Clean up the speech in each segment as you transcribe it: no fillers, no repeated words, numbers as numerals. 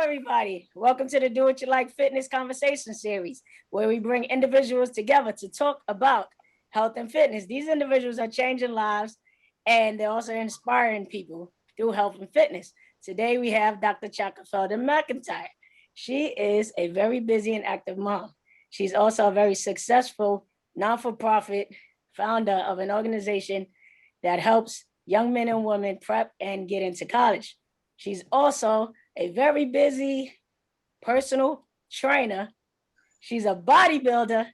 everybody. Welcome to the Do What You Like Fitness Conversation Series, where we bring individuals together to talk about health and fitness. These individuals are changing lives, and they're also inspiring people through health and fitness. Today, we have Dr. Chaka Felden McIntyre. She is a very busy and active mom. She's also a very successful non-for-profit founder of an organization that helps young men and women prep and get into college. She's also a very busy personal trainer. She's a bodybuilder,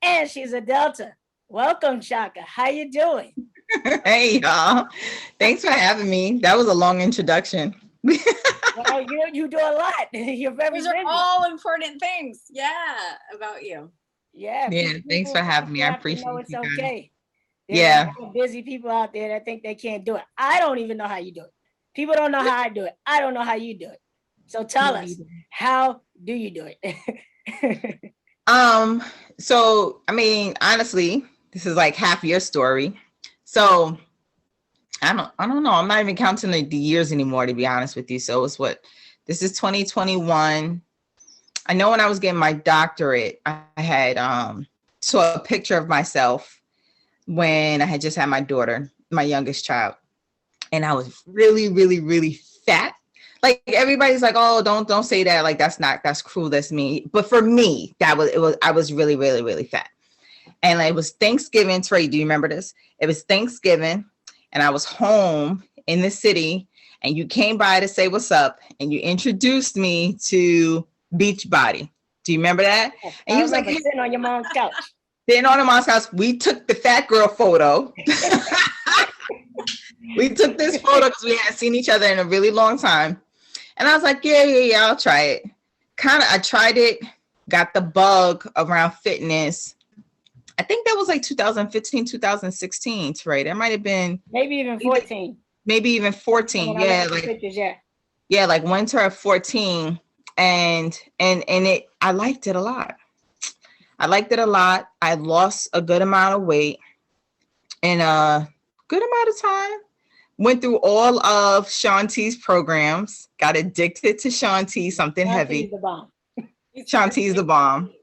and she's a Delta. Welcome, Chaka. How you doing? Hey, y'all. Thanks for having me. That was a long introduction. Well, you do a lot. You're very Those busy. are all important things. Yeah, about you. Yeah. Thanks for having me. I appreciate it. It's okay. Yeah. Busy people out there that think they can't do it. I don't even know how you do it. People don't know how I do it. I don't know how you do it. So tell us, how do you do it? So I mean, honestly, this is like half your story. So I don't know. I'm not even counting the years anymore, to be honest with you. So this is 2021. I know when I was getting my doctorate, I had saw a picture of myself when I had just had my daughter, my youngest child. And I was really, really, really fat. Like everybody's like, oh, don't say that. Like, that's cruel. That's me. But for me, I was really, really, really fat. And it was Thanksgiving. Trey, do you remember this? It was Thanksgiving and I was home in the city and you came by to say what's up and you introduced me to Beachbody. Do you remember that? And you was like sitting on your mom's couch. Sitting on your mom's couch. We took the fat girl photo. We took this photo because we hadn't seen each other in a really long time. And I was like, yeah, I'll try it. I tried it, got the bug around fitness. I think that was like 2015, 2016, right? That might have been maybe even 14. Maybe even 14. Yeah, like pictures, like winter of 14. And I liked it a lot. I lost a good amount of weight in a good amount of time. Went through all of Shaun T's programs, got addicted to Shaun T, something heavy. Shaun T's the bomb.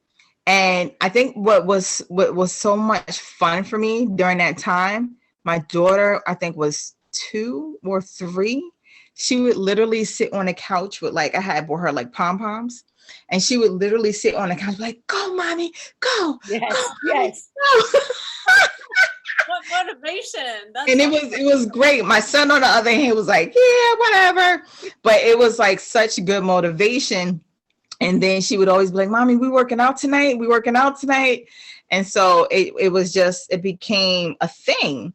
And I think what was so much fun for me during that time, my daughter, I think was 2 or 3. She would literally sit on a couch with I had bought her like pom-poms. And she would literally sit on the couch like, go, mommy, go. Yes, go, yes. Go. What motivation. And it was great. My son, on the other hand, was like, yeah, whatever. But it was like such good motivation. And then she would always be like, mommy, we working out tonight. And so it became a thing.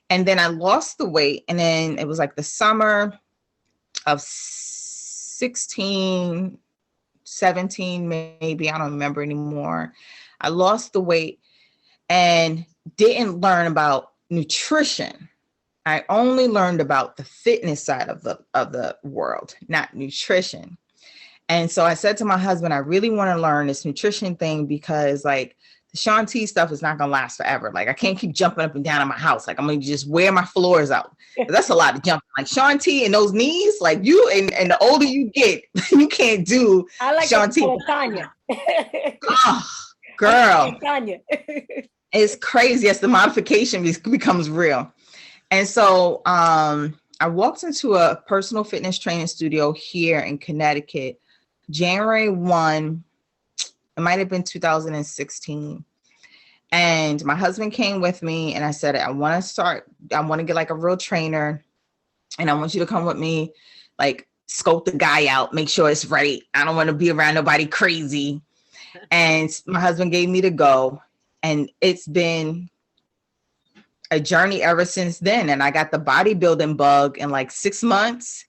And then I lost the weight. And then it was like the summer of 16, 17, maybe. I don't remember anymore. I lost the weight and didn't learn about nutrition. I only learned about the fitness side of the world, not nutrition. And so I said to my husband, I really want to learn this nutrition thing because like the Shaun T stuff is not going to last forever. Like I can't keep jumping up and down in my house. Like I'm going to just wear my floors out. That's a lot of jumping. Like Shaun T and those knees, like you and the older you get, you can't do Shaun T. Tanya. Oh, girl. Tanya. It's crazy as the modification becomes real. And so I walked into a personal fitness training studio here in Connecticut, January 1, it might have been 2016. And my husband came with me and I said, I want to get like a real trainer and I want you to come with me, like scope the guy out, make sure it's right. I don't want to be around nobody crazy. And my husband gave me the go. And it's been a journey ever since then. And I got the bodybuilding bug in like 6 months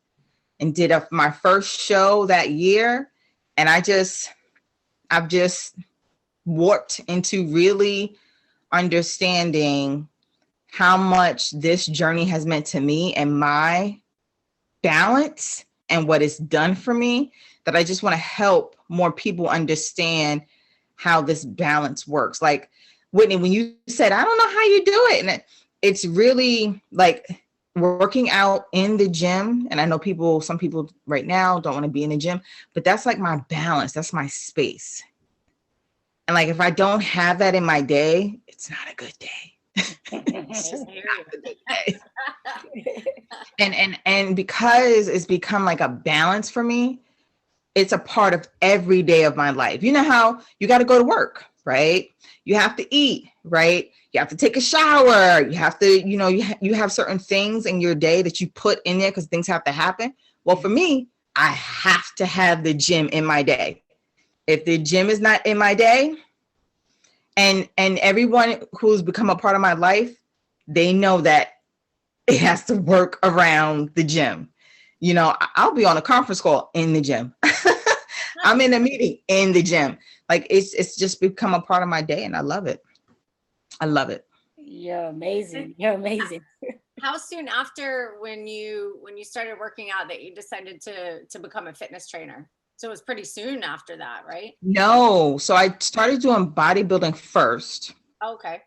and did my first show that year. And I've just warped into really understanding how much this journey has meant to me and my balance and what it's done for me, that I just want to help more people understand how this balance works. Like Whitney, when you said, I don't know how you do it. And it's really like working out in the gym, and I know some people right now don't want to be in the gym, but that's like my balance. That's my space. And like, if I don't have that in my day, it's not a good day. It's just not a good day. And because it's become like a balance for me, it's a part of every day of my life. You know how you got to go to work, right? You have to eat, right? You have to take a shower. You have to, you have certain things in your day that you put in there because things have to happen. Well, for me, I have to have the gym in my day. If the gym is not in my day, and everyone who's become a part of my life, they know that it has to work around the gym. I'll be on a conference call in the gym. I'm in a meeting in the gym. Like, it's just become a part of my day, and I love it. I love it. You're amazing. You're amazing. How soon after when you started working out that you decided to become a fitness trainer? So it was pretty soon after that, right? No. So I started doing bodybuilding first. Okay.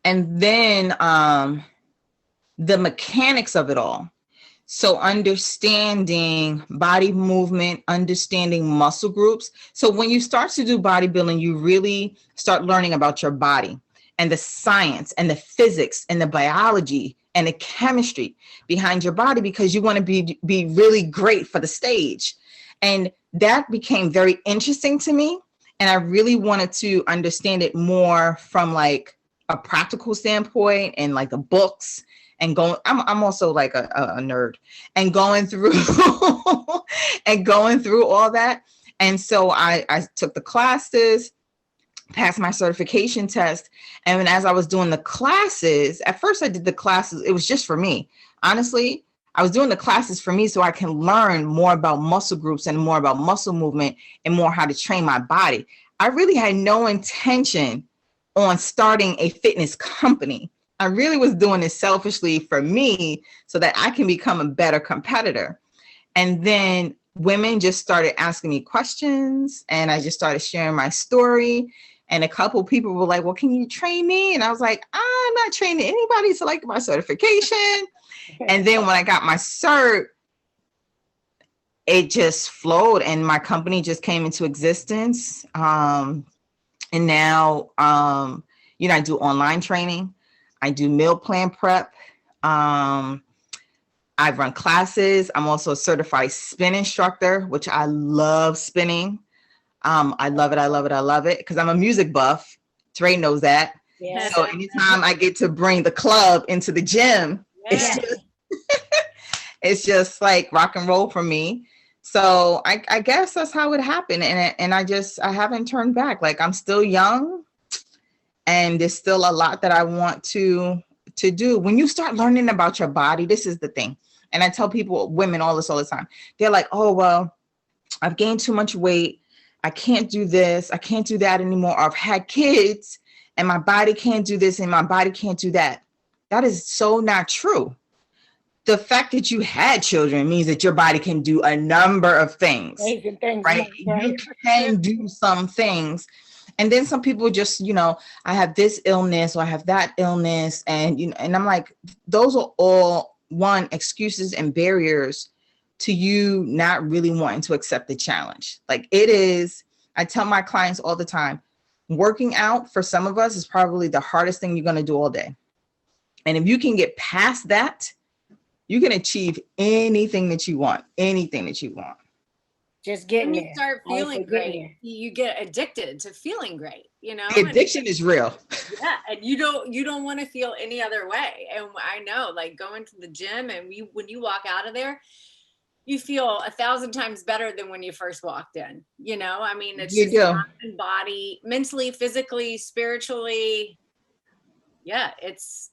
And then the mechanics of it all. So understanding body movement, understanding muscle groups. So when you start to do bodybuilding, you really start learning about your body and the science and the physics and the biology and the chemistry behind your body, because you want to be really great for the stage. And that became very interesting to me. And I really wanted to understand it more from like a practical standpoint and like the books. And I'm also like a nerd, and going through and going through all that. And so I took the classes, passed my certification test. And as I was doing the classes, at first I did the classes, it was just for me. Honestly, I was doing the classes for me so I can learn more about muscle groups and more about muscle movement and more how to train my body. I really had no intention on starting a fitness company. I really was doing this selfishly for me so that I can become a better competitor. And then women just started asking me questions, and I just started sharing my story. And a couple people were like, well, can you train me? And I was like, I'm not training anybody to like my certification. And then when I got my cert, it just flowed and my company just came into existence. And now, I do online training. I do meal plan prep. I run classes. I'm also a certified spin instructor, which I love spinning. I love it. I love it. I love it because I'm a music buff. Trey knows that. Yeah. So anytime I get to bring the club into the gym, Yeah. it's just like rock and roll for me. So I guess that's how it happened. And I haven't turned back. Like, I'm still young. And there's still a lot that I want to do. When you start learning about your body, this is the thing. And I tell women all the time. They're like, oh, well, I've gained too much weight. I can't do this. I can't do that anymore. Or I've had kids and my body can't do this and my body can't do that. That is so not true. The fact that you had children means that your body can do a number of things, right? You can do some things. And then some people just, I have this illness or I have that illness. And, and I'm like, those are all excuses and barriers to you not really wanting to accept the challenge. Like, it is, I tell my clients all the time, working out for some of us is probably the hardest thing you're going to do all day. And if you can get past that, you can achieve anything that you want, Just getting When there. you start Only feeling for getting great, you get addicted to feeling great, The addiction is real. Yeah, and you don't want to feel any other way. And I know, like, going to the gym and when you walk out of there, you feel 1,000 times better than when you first walked in. I mean, it's You just do. mind and body, mentally, physically, spiritually. Yeah, it's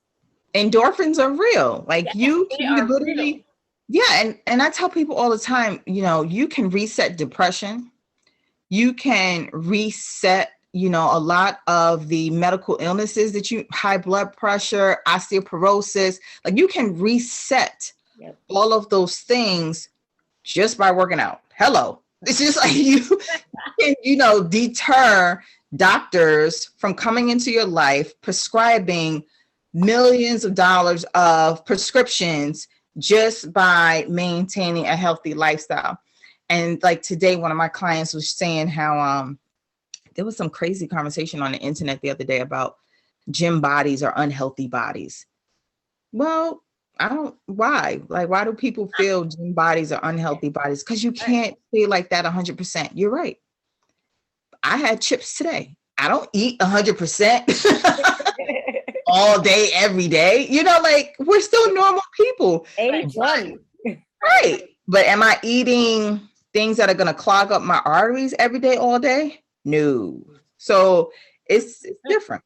Endorphins are real. Like, yes, you they can are literally, real. yeah. And I tell people all the time, you can reset depression. You can reset, a lot of the medical illnesses high blood pressure, osteoporosis, like you can reset all of those things just by working out. Hello. It's just like you can, deter doctors from coming into your life, prescribing millions of dollars of prescriptions just by maintaining a healthy lifestyle. And like today, one of my clients was saying how there was some crazy conversation on the internet the other day about gym bodies or unhealthy bodies. Well, why do people feel gym bodies are unhealthy bodies? Because you can't feel like that 100%. You're right. I had chips today. I don't eat 100% all day, every day. You know, like we're still normal people. 80-20. Right. But am I eating things that are going to clog up my arteries every day, all day? No. So it's different.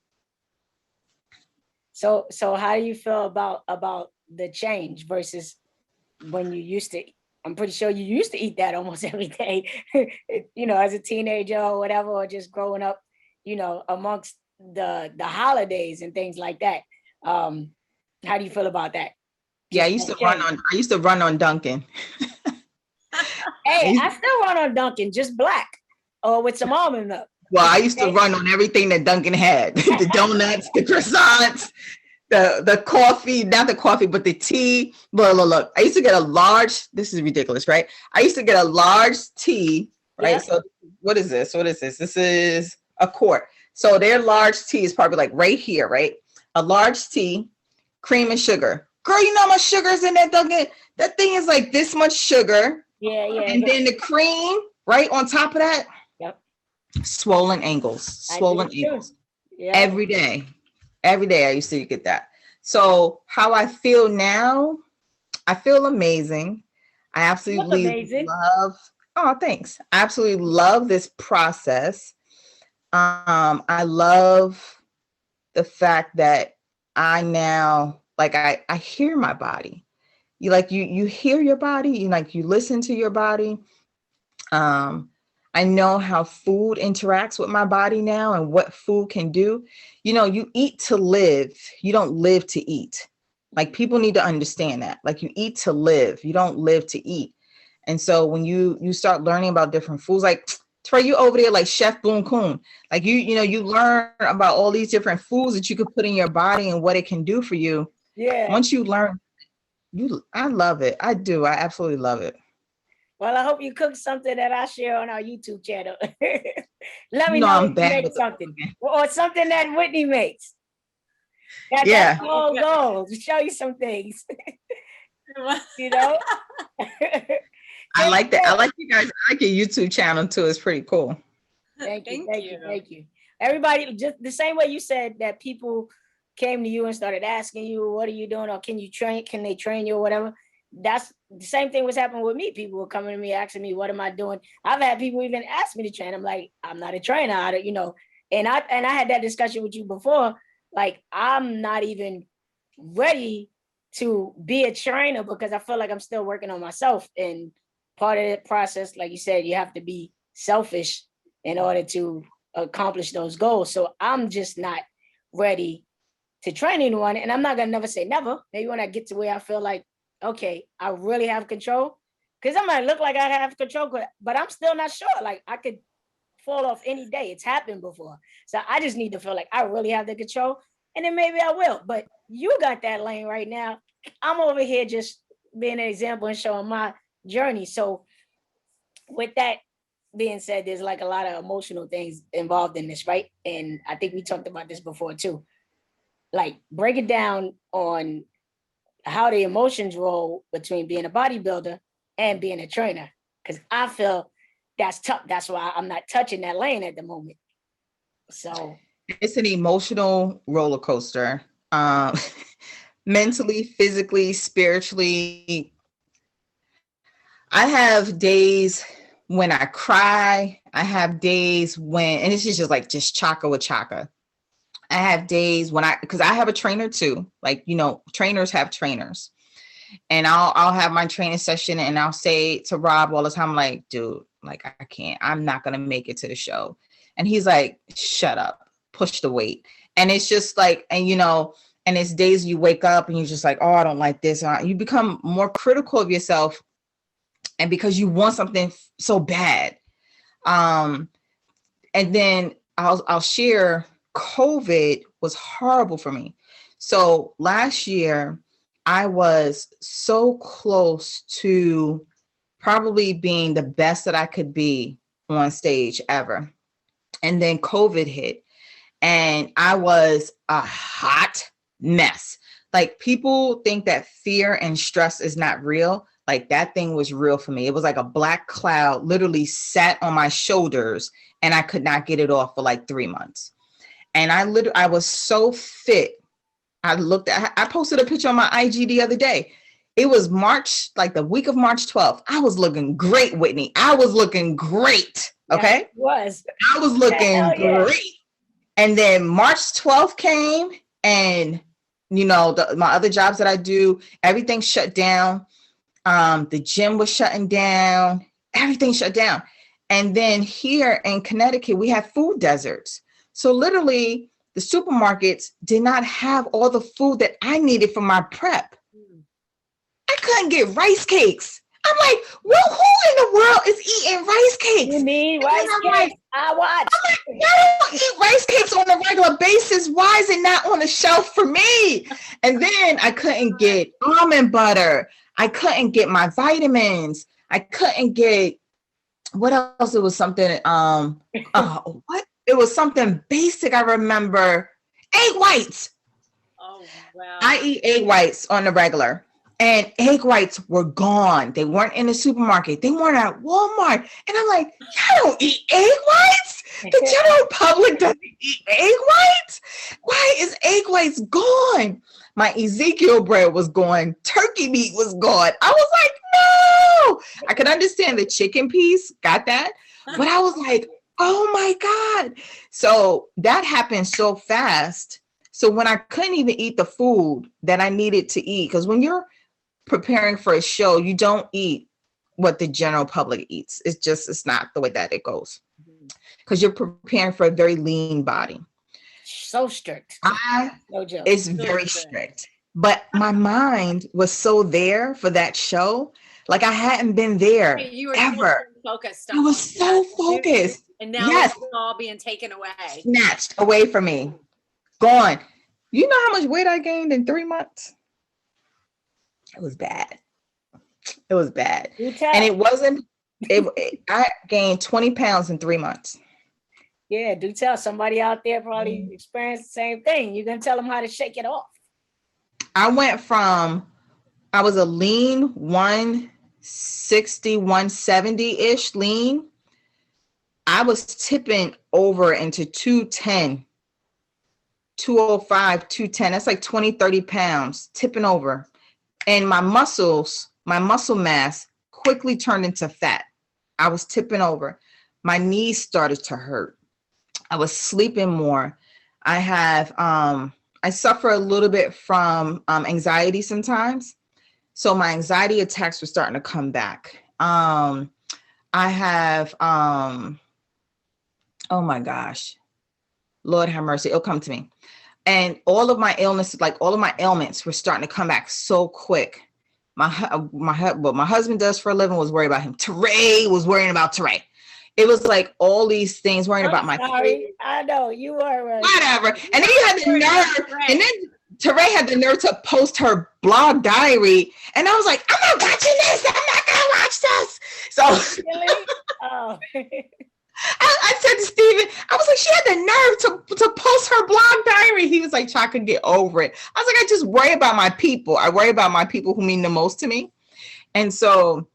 So how do you feel about the change versus when you used to? I'm pretty sure you used to eat that almost every day, you know, as a teenager or whatever, or just growing up, you know, amongst the holidays and things like that. How do you feel about that? Yeah, I used to run on Dunkin'. Hey, I still run on Dunkin', just black or with some almond milk. Well, I used to run on everything that Dunkin' had. The donuts, the croissants, the coffee, not the coffee, but the tea. Look, I used to get a large, this is ridiculous, right? I used to get a large tea, right? Yep. So what is this? This is a quart. So their large tea is probably like right here, right? A large tea, cream and sugar. Girl, you know how much sugar is in that Dunkin'? That thing is like this much sugar. Yeah. And then the cream right on top of that. Yep. Swollen ankles. Yeah. Every day I used to get that. So how I feel now, I feel amazing. I absolutely love, oh, thanks. I absolutely love this process. I love the fact that I now, like, I hear my body. You hear your body, you listen to your body. I know how food interacts with my body now and what food can do. You know, you eat to live. You don't live to eat. Like, people need to understand that. Like, you eat to live. You don't live to eat. And so when you start learning about different foods, like Trey, you over there like Chef Boon Coon. Like you learn about all these different foods that you could put in your body and what it can do for you. Yeah. Once you learn, I love it. I do. I absolutely love it. Well, I hope you cook something that I share on our YouTube channel. Let me know if you make something. Or something that Whitney makes. That's all goal to show you some things. You know? I like that. I like you guys. I like your YouTube channel too. It's pretty cool. Thank you. Everybody, just the same way you said that people came to you and started asking you, what are you doing? Or can they train you or whatever? That's the same thing was happening with me. People were coming to me asking me, what am I doing? I've had people even ask me to train. I'm like, I'm not a trainer, and I had that discussion with you before. Like, I'm not even ready to be a trainer because I feel like I'm still working on myself. And part of the process, like you said, you have to be selfish in order to accomplish those goals. So I'm just not ready to train anyone. And I'm not going to never say never. Maybe when I get to where I feel like, okay, I really have control, because I might look like I have control, but I'm still not sure. Like, I could fall off any day. It's happened before. So I just need to feel like I really have the control, and then maybe I will. But you got that lane right now. I'm over here just being an example and showing my journey. So with that being said, there's like a lot of emotional things involved in this, right? And I think we talked about this before too. Like, break it down on how the emotions roll between being a bodybuilder and being a trainer. Because I feel that's tough. That's why I'm not touching that lane at the moment. So it's an emotional roller coaster. Mentally, physically, spiritually. I have days when I cry. I have days when, and it's just chaka with chaka. I have days when because I have a trainer too. Like, trainers have trainers, and I'll have my training session and I'll say to Rob all the time, like, dude, like, I can't, I'm not going to make it to the show. And he's like, shut up, push the weight. And it's just like, and and it's days you wake up and you're just like, oh, I don't like this. You become more critical of yourself. And because you want something so bad. And then I'll share, COVID was horrible for me. So last year, I was so close to probably being the best that I could be on stage ever. And then COVID hit, and I was a hot mess. Like, people think that fear and stress is not real. Like, that thing was real for me. It was like a black cloud literally sat on my shoulders, and I could not get it off for like 3 months. And I was so fit. I posted a picture on my IG the other day. It was March, like the week of March 12th. I was looking great, Whitney. I was looking great. Okay. I was looking great. And then March 12th came, and my other jobs that I do, everything shut down. The gym was shutting down. Everything shut down. And then here in Connecticut, we have food deserts. So literally, the supermarkets did not have all the food that I needed for my prep. I couldn't get rice cakes. I'm like, well, who in the world is eating rice cakes? You mean rice cakes? Like, I watch. I'm like, I don't eat rice cakes on a regular basis. Why is it not on the shelf for me? And then I couldn't get almond butter. I couldn't get my vitamins. I couldn't get, what else? It was something, what? It was something basic. I remember egg whites. Oh, wow. I eat egg whites on the regular, and egg whites were gone. They weren't in the supermarket. They weren't at Walmart. And I'm like, I don't eat egg whites. The general public doesn't eat egg whites. Why is egg whites gone? My Ezekiel bread was gone. Turkey meat was gone. I was like, no. I could understand the chicken piece. Got that. But I was like, oh my God. So that happened so fast. So when I couldn't even eat the food that I needed to eat, because when you're preparing for a show, you don't eat what the general public eats. It's not the way that it goes, because you're preparing for a very lean body. So strict. No joke. It's very strict. But my mind was so there for that show. Like, I hadn't been there ever. Focused. I was so focused. And now it's all being taken away. Snatched away from me. Gone. You know how much weight I gained in 3 months? It was bad. It was bad. And it wasn't, I gained 20 pounds in 3 months. Yeah, do tell. Somebody out there probably experienced the same thing. You're going to tell them how to shake it off. I went from, I was a lean 160, 170-ish lean. I was tipping over into 210, 205, 210. That's like 20, 30 pounds, tipping over. And my muscle mass quickly turned into fat. I was tipping over. My knees started to hurt. I was sleeping more. I suffer a little bit from anxiety sometimes. So my anxiety attacks were starting to come back. I have, oh my gosh, Lord have mercy, it'll come to me. And all of my illnesses, like all of my ailments were starting to come back so quick. What my husband does for a living was worry about him. Teray was worrying about Teray. It was like all these things worrying about my sorry. I know you were right. Whatever. And then you had the nerve, and then Teray had the nerve to post her blog diary. And I was like, I'm not watching this. I'm not gonna watch this. So Really? Oh. I said to Steven, I was like, she had the nerve to post her blog diary. He was like, Chaka, get over it. I was like, I just worry about my people. I worry about my people who mean the most to me. And so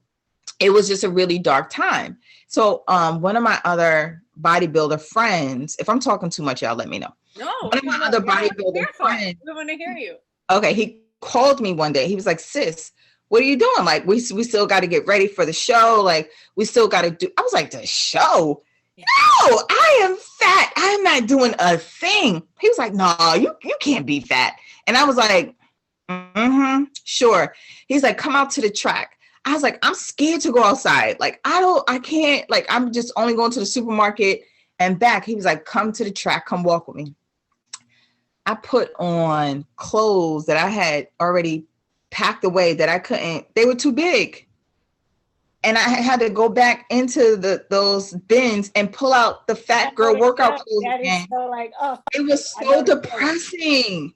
it was just a really dark time. So one of my other bodybuilder friends, if I'm talking too much, y'all let me know. No. One of my other bodybuilder friends. We want to hear you. Okay, he called me one day. He was like, sis, what are you doing? Like, we still got to get ready for the show. Like, we still got to do. I was like, the show? No, I am fat. I'm not doing a thing. He was like, no, you can't be fat. And I was like, sure. He's like, come out to the track. I was like, I'm scared to go outside. Like, I can't, like, I'm just only going to the supermarket and back. He was like, come to the track, come walk with me. I put on clothes that I had already packed away that I couldn't, they were too big. And I had to go back into those bins and pull out the fat girl workout clothes again. So like, oh, it was so depressing.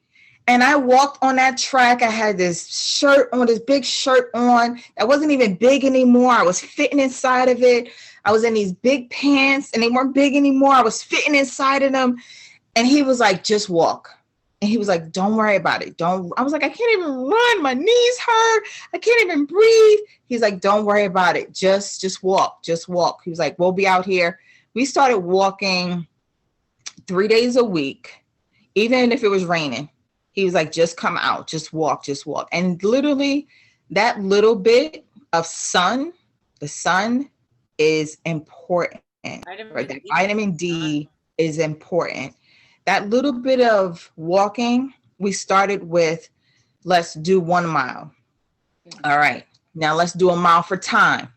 And I walked on that track. I had this shirt on, this big shirt on that wasn't even big anymore. I was fitting inside of it. I was in these big pants and they weren't big anymore. I was fitting inside of them. And he was like, just walk. And he was like, don't worry about it. I was like, I can't even run. My knees hurt. I can't even breathe. He's like, don't worry about it. Just walk. Just walk. He was like, we'll be out here. We started walking 3 days a week, even if it was raining. He was like, just come out, just walk, just walk. And literally that little bit of sun, the sun is important. Right? That vitamin D is important. That little bit of walking, we started with, let's do 1 mile. All right. Now let's do a mile for time.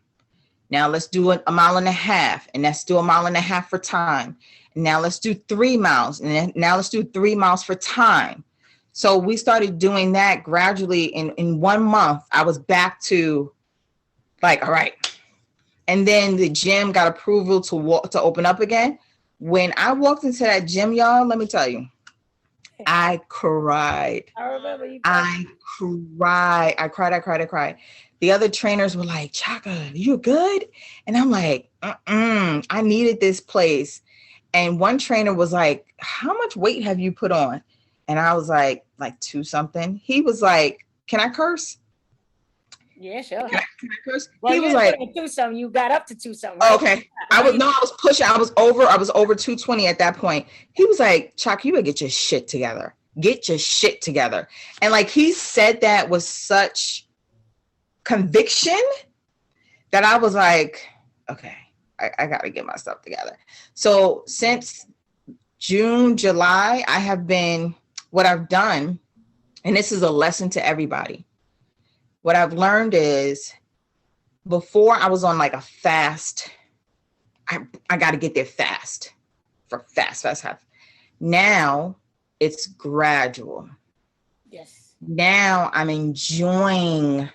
Now let's do a mile and a half. And let's do a mile and a half for time. And now let's do 3 miles. And then now let's do 3 miles for time. So we started doing that gradually. In 1 month, I was back to like, all right. And then the gym got approval to open up again. When I walked into that gym, y'all, let me tell you, I cried. I remember you. I cried. The other trainers were like, Chaka, you good? And I'm like, I needed this place. And one trainer was like, how much weight have you put on? And I was like 2 something. He was like, can I curse? Yeah, sure. Can I curse? Well, he you was like, like, 2 something. You got up to 2 something. Right? Okay. I was pushing. I was over 220 at that point. He was like, Chuck, you better get your shit together. Get your shit together. And like he said that with such conviction that I was like, okay, I got to get my stuff together. So since June, July, what I've done, and this is a lesson to everybody. What I've learned is before I was on like a fast, I got to get there fast. Now it's gradual. Yes. Now I'm enjoying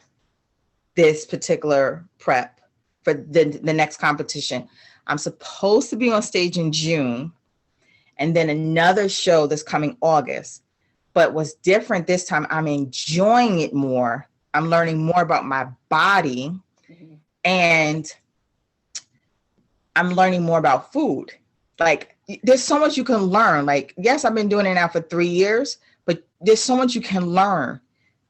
this particular prep for the next competition. I'm supposed to be on stage in June and then another show that's coming August. But what's different this time, I'm enjoying it more. I'm learning more about my body. And I'm learning more about food. Like there's so much you can learn. Like, yes, I've been doing it now for 3 years, but there's so much you can learn.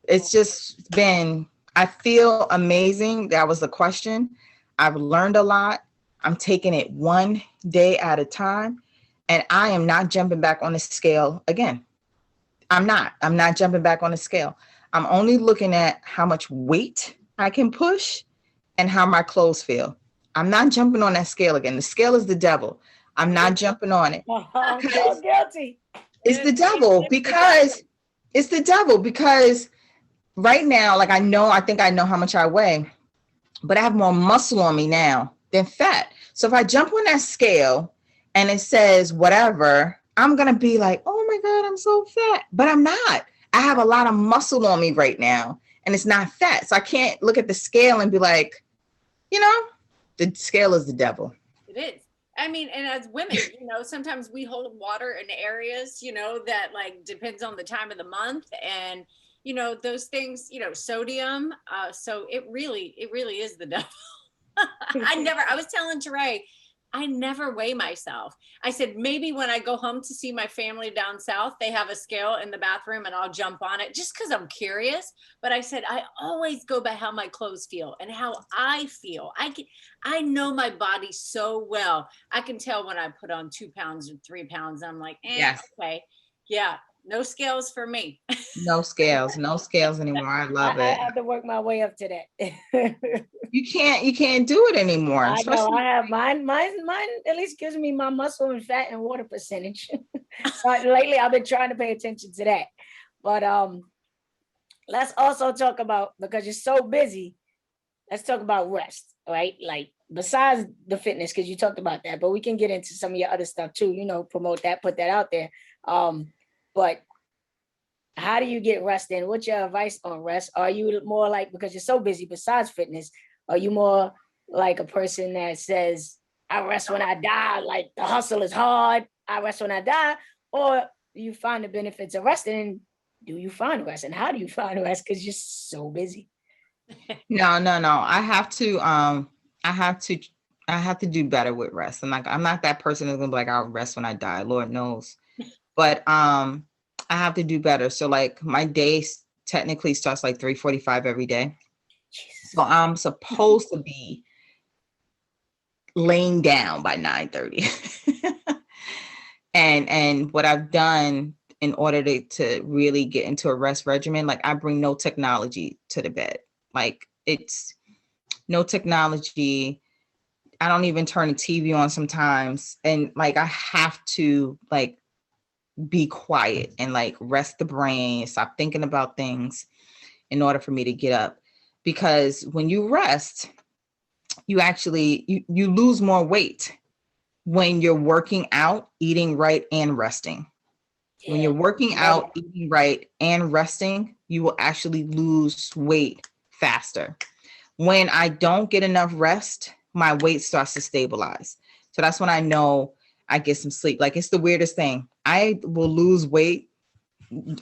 It's just been, I feel amazing. That was the question. I've learned a lot. I'm taking it 1 day at a time. And I am not jumping back on the scale again. I'm not jumping back on the scale. I'm only looking at how much weight I can push and how my clothes feel. I'm not jumping on that scale again. The scale is the devil. I'm not jumping on it. I'm so guilty. It's the devil because right now, like I think I know how much I weigh, but I have more muscle on me now than fat. So if I jump on that scale and it says whatever, I'm going to be like, oh my God, I'm so fat, but I'm not. I have a lot of muscle on me right now and it's not fat. So I can't look at the scale and be like, the scale is the devil. It is. I mean, and as women, sometimes we hold water in areas, that like depends on the time of the month and, those things, sodium. So it really is the devil. I was telling Teray, I never weigh myself. I said, maybe when I go home to see my family down south, they have a scale in the bathroom and I'll jump on it just because I'm curious. But I said, I always go by how my clothes feel and how I feel. I know my body so well. I can tell when I put on 2 pounds or 3 pounds. I'm like, yes. Okay. Yeah. No scales for me. No scales anymore. I love it. I have to work my way up to that. You can't do it anymore. I know. I have mine at least gives me my muscle and fat and water percentage. So lately I've been trying to pay attention to that. But let's also talk about, because you're so busy, let's talk about rest, right? Like besides the fitness, because you talked about that, but we can get into some of your other stuff too, promote that, put that out there. But how do you get rest in? What's your advice on rest? Are you more like, because you're so busy besides fitness, are you more like a person that says, I rest when I die, like the hustle is hard, I rest when I die? Or do you find the benefits of resting do you find rest and how do you find rest? Because you're so busy. No. I have to do better with rest. I'm not that person that's gonna be like, I'll rest when I die, Lord knows. But I have to do better. So like my day technically starts like 3:45 every day. Jesus. So I'm supposed to be laying down by 9:30. And what I've done in order to really get into a rest regimen, like I bring no technology to the bed. Like it's no technology. I don't even turn the TV on sometimes. And like I have to like be quiet and like rest the brain, stop thinking about things in order for me to get up. Because when you rest, you actually you lose more weight when you're working out, eating right, and resting. Yeah. When you're working out, eating right, and resting, you will actually lose weight faster. When I don't get enough rest, my weight starts to stabilize. So that's when I know I get some sleep. Like it's the weirdest thing. I will lose weight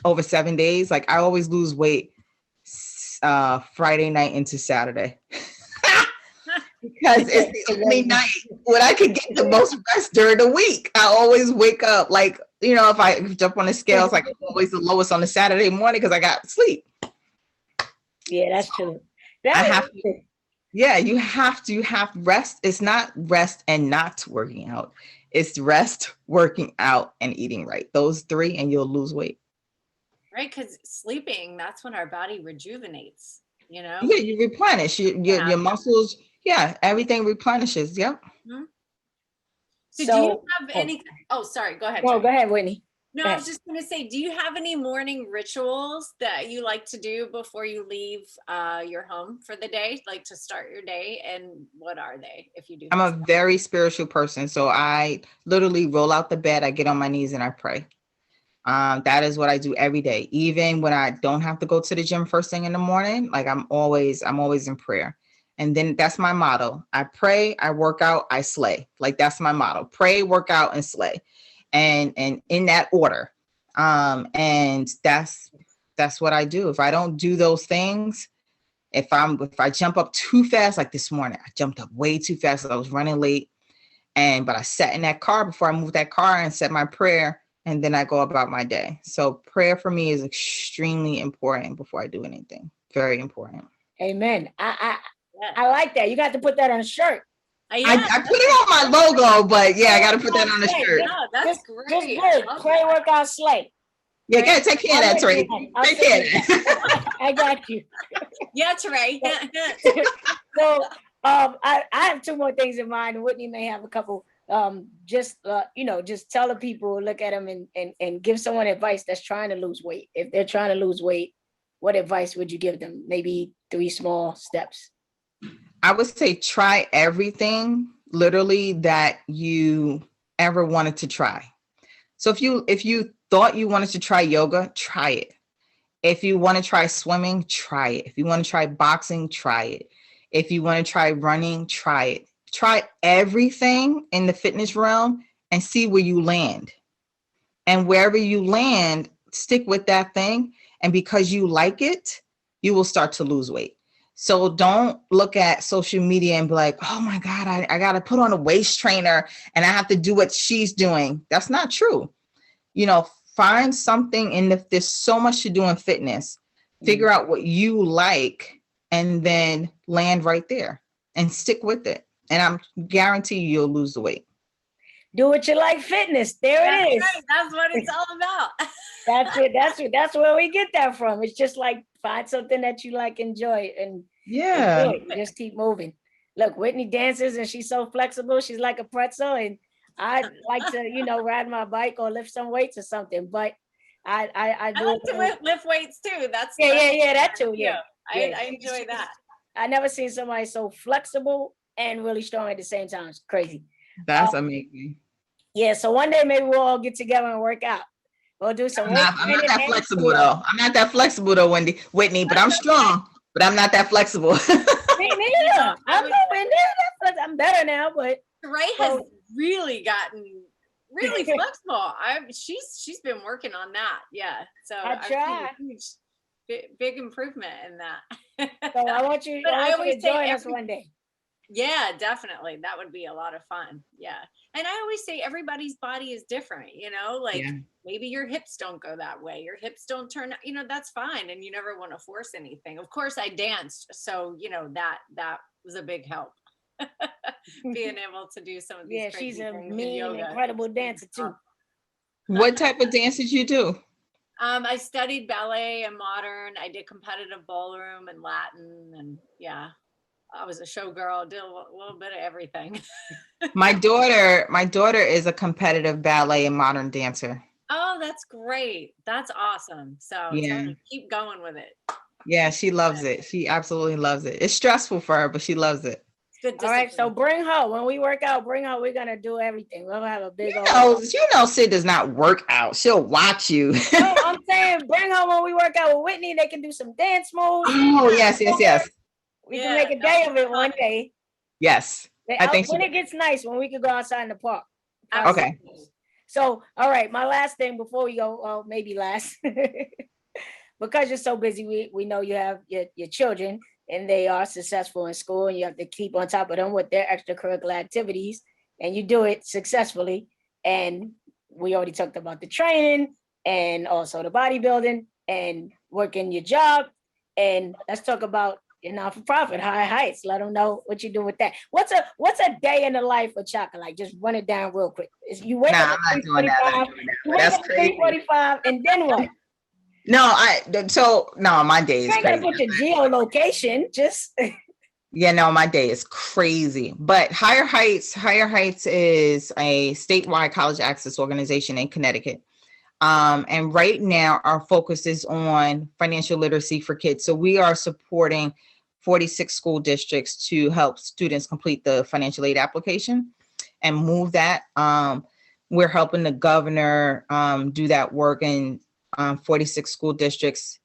over 7 days. Like I always lose weight Friday night into Saturday. Because it's the only night when I could get the most rest during the week. I always wake up like, you know, if I jump on the scales, like I'm always the lowest on the Saturday morning because I got sleep. Yeah, that's true. You have to have rest. It's not rest and not working out. It's rest, working out, and eating right. Those three, and you'll lose weight. Right, because sleeping, that's when our body rejuvenates, you know? Yeah, you replenish your muscles. Yeah, everything replenishes. Yep. Mm-hmm. So do you have any, sorry, go ahead. No, go ahead, Whitney. No, I was just going to say, do you have any morning rituals that you like to do before you leave your home for the day, like to start your day? And what are they, if you do? I'm a very spiritual person. So I literally roll out the bed, I get on my knees and I pray. That is what I do every day. Even when I don't have to go to the gym first thing in the morning, like I'm always in prayer. And then that's my motto. I pray, I work out, I slay. Like that's my motto. Pray, work out, and slay. And in that order. And that's what I do. If I don't do those things, if I jump up too fast, like this morning, I jumped up way too fast. I was running late. But I sat in that car before I moved that car and said my prayer. And then I go about my day. So prayer for me is extremely important before I do anything. Very important. Amen. I like that. You got to put that on a shirt. I put it on my logo, but yeah, I got to put that on the shirt. No, that's great. Just good. Pray, work out, slay. Yeah, gotta take care of that, Trey. Take care of that. I got you. Yeah, Trey. So I have two more things in mind. Whitney may have a couple. Just tell the people, look at them and give someone advice that's trying to lose weight. If they're trying to lose weight, what advice would you give them? Maybe 3 small steps. I would say try everything literally that you ever wanted to try. So if you thought you wanted to try yoga, try it. If you want to try swimming, try it. If you want to try boxing, try it. If you want to try running, try it. Try everything in the fitness realm and see where you land. And wherever you land, stick with that thing. And because you like it, you will start to lose weight. So don't look at social media and be like, oh my God, I got to put on a waist trainer and I have to do what she's doing. That's not true. You know, find something there's so much to do in fitness. Figure out what you like and then land right there and stick with it. And I'm guarantee you'll lose the weight. Do what you like fitness. There it is. Right. That's what it's all about. That's it. That's where we get that from. It's just like find something that you like, enjoy, and just keep moving. Look, Whitney dances and she's so flexible. She's like a pretzel. And I like to, ride my bike or lift some weights or something. But I do like to lift weights too. That's that too. Yeah, I enjoy that. I never seen somebody so flexible and really strong at the same time. It's crazy. That's amazing. Yeah, so one day maybe we'll all get together and work out. We'll do some. I'm not that flexible though. I'm not that flexible though, Whitney. But I'm strong. But I'm not that flexible. Me neither. I'm better now, but Ray has really gotten really flexible. She's been working on that. Yeah. So I've seen a huge, big improvement in that. So I want you, But I I want you always to say join us one day. Yeah, definitely. That would be a lot of fun. Yeah. And I always say everybody's body is different, like maybe your hips don't go that way. Your hips don't turn, that's fine. And you never want to force anything. Of course I danced. So, that was a big help. Being able to do some of these crazy she's a things in mean, yoga. incredible dancer too. What type of dance did you do? I studied ballet and modern. I did competitive ballroom and Latin, and I was a showgirl, did a little bit of everything. My daughter is a competitive ballet and modern dancer. Oh, that's great. That's awesome. So tell her to keep going with it. Yeah, she loves it. She absolutely loves it. It's stressful for her, but she loves it. Good discipline. All right, so bring her. When we work out, bring her. We're going to do everything. We'll have a big Sid does not work out. She'll watch you. No, I'm saying bring her when we work out with Whitney. They can do some dance moves. Oh, yes. We can make a day of it one day. Yes. I think when it gets nice, when we can go outside in the park. Okay. So, all right, my last thing before we go, maybe last, because you're so busy, we know you have your children and they are successful in school and you have to keep on top of them with their extracurricular activities and you do it successfully. And we already talked about the training and also the bodybuilding and working your job. And let's talk about your not-for-profit, Higher Heights. Let them know what you do with that. What's a day in the life of Chaka? Like, just run it down real quick. You wake up at 3:45. You wake up at 3:45, and then what? My day is you ain't crazy. Gonna put your geolocation. Just my day is crazy. But Higher Heights is a statewide college access organization in Connecticut. And right now our focus is on financial literacy for kids. So we are supporting 46 school districts to help students complete the financial aid application and move that. We're helping the governor do that work in 46 school districts.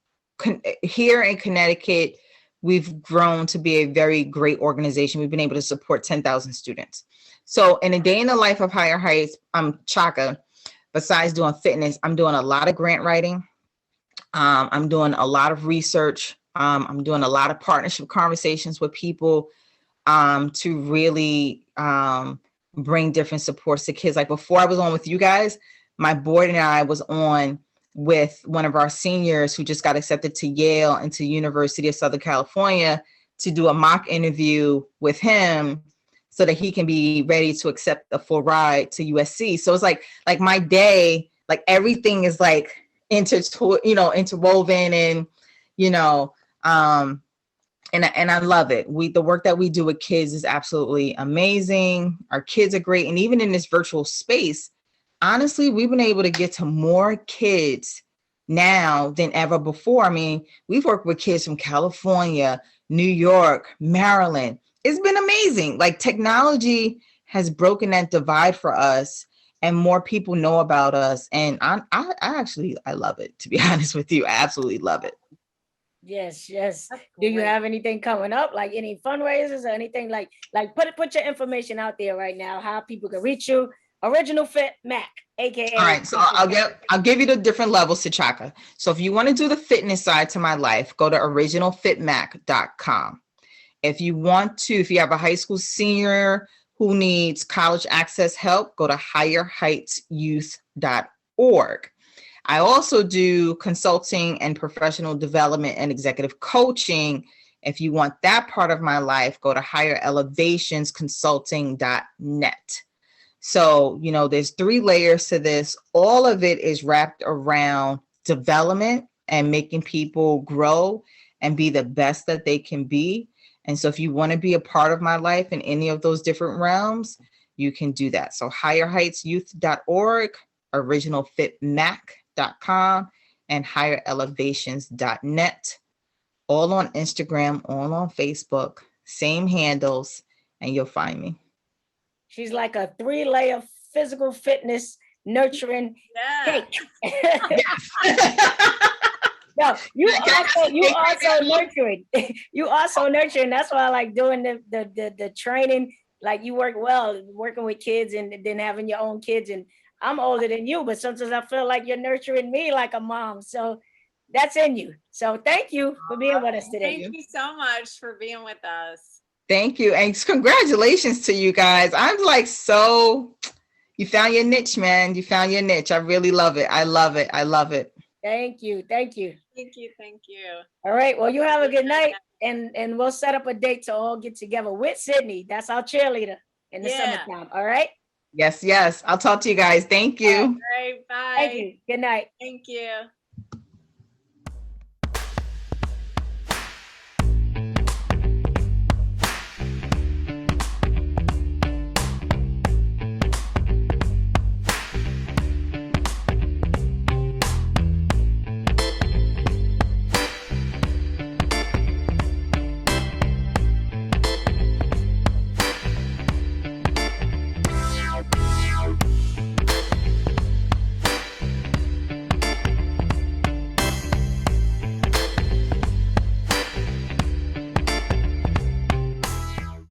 Here in Connecticut, we've grown to be a very great organization. We've been able to support 10,000 students. So in a day in the life of Higher Heights, I'm Chaka. Besides doing fitness, I'm doing a lot of grant writing. I'm doing a lot of research. I'm doing a lot of partnership conversations with people to really bring different supports to kids. Like before I was on with you guys, my board and I was on with one of our seniors who just got accepted to Yale and to University of Southern California to do a mock interview with him so that he can be ready to accept a full ride to USC. So it's like my day, like everything is like interwoven and, and I love it. The work that we do with kids is absolutely amazing. Our kids are great. And even in this virtual space, honestly, we've been able to get to more kids now than ever before. I mean, we've worked with kids from California, New York, Maryland. It's been amazing. Like technology has broken that divide for us and more people know about us. And I love it, to be honest with you. I absolutely love it. Yes. Do you have anything coming up? Like any fundraisers or anything like put your information out there right now, how people can reach you. Original Fit Mac, aka. All right, so I'll give you the different levels to Chaka. So if you want to do the fitness side to my life, go to originalfitmac.com. If you have a high school senior who needs college access help, go to higherheightsyouth.org. I also do consulting and professional development and executive coaching. If you want that part of my life, go to higherelevationsconsulting.net. So, there's 3 layers to this. All of it is wrapped around development and making people grow and be the best that they can be. And so if you want to be a part of my life in any of those different realms, you can do that. So higherheightsyouth.org, originalfitmac.com, and higherelevations.net. All on Instagram, all on Facebook, same handles, and you'll find me. She's like a 3-layer physical fitness nurturing cake. No, you also nurturing. You also nurturing. That's why I like doing the training. Like you work well working with kids and then having your own kids. And I'm older than you, but sometimes I feel like you're nurturing me like a mom. So that's in you. So thank you for being with us today. Thank you so much for being with us. Thank you. And congratulations to you guys. I'm like, you found your niche, man. You found your niche. I really love it. I love it. I love it. Thank you. Thank you. Thank you. Thank you. All right. Well, you have a good night, and we'll set up a date to all get together with Sydney. That's our cheerleader in the summertime. All right. Yes, yes. I'll talk to you guys. Thank you. All right. Bye. Thank you. Good night. Thank you.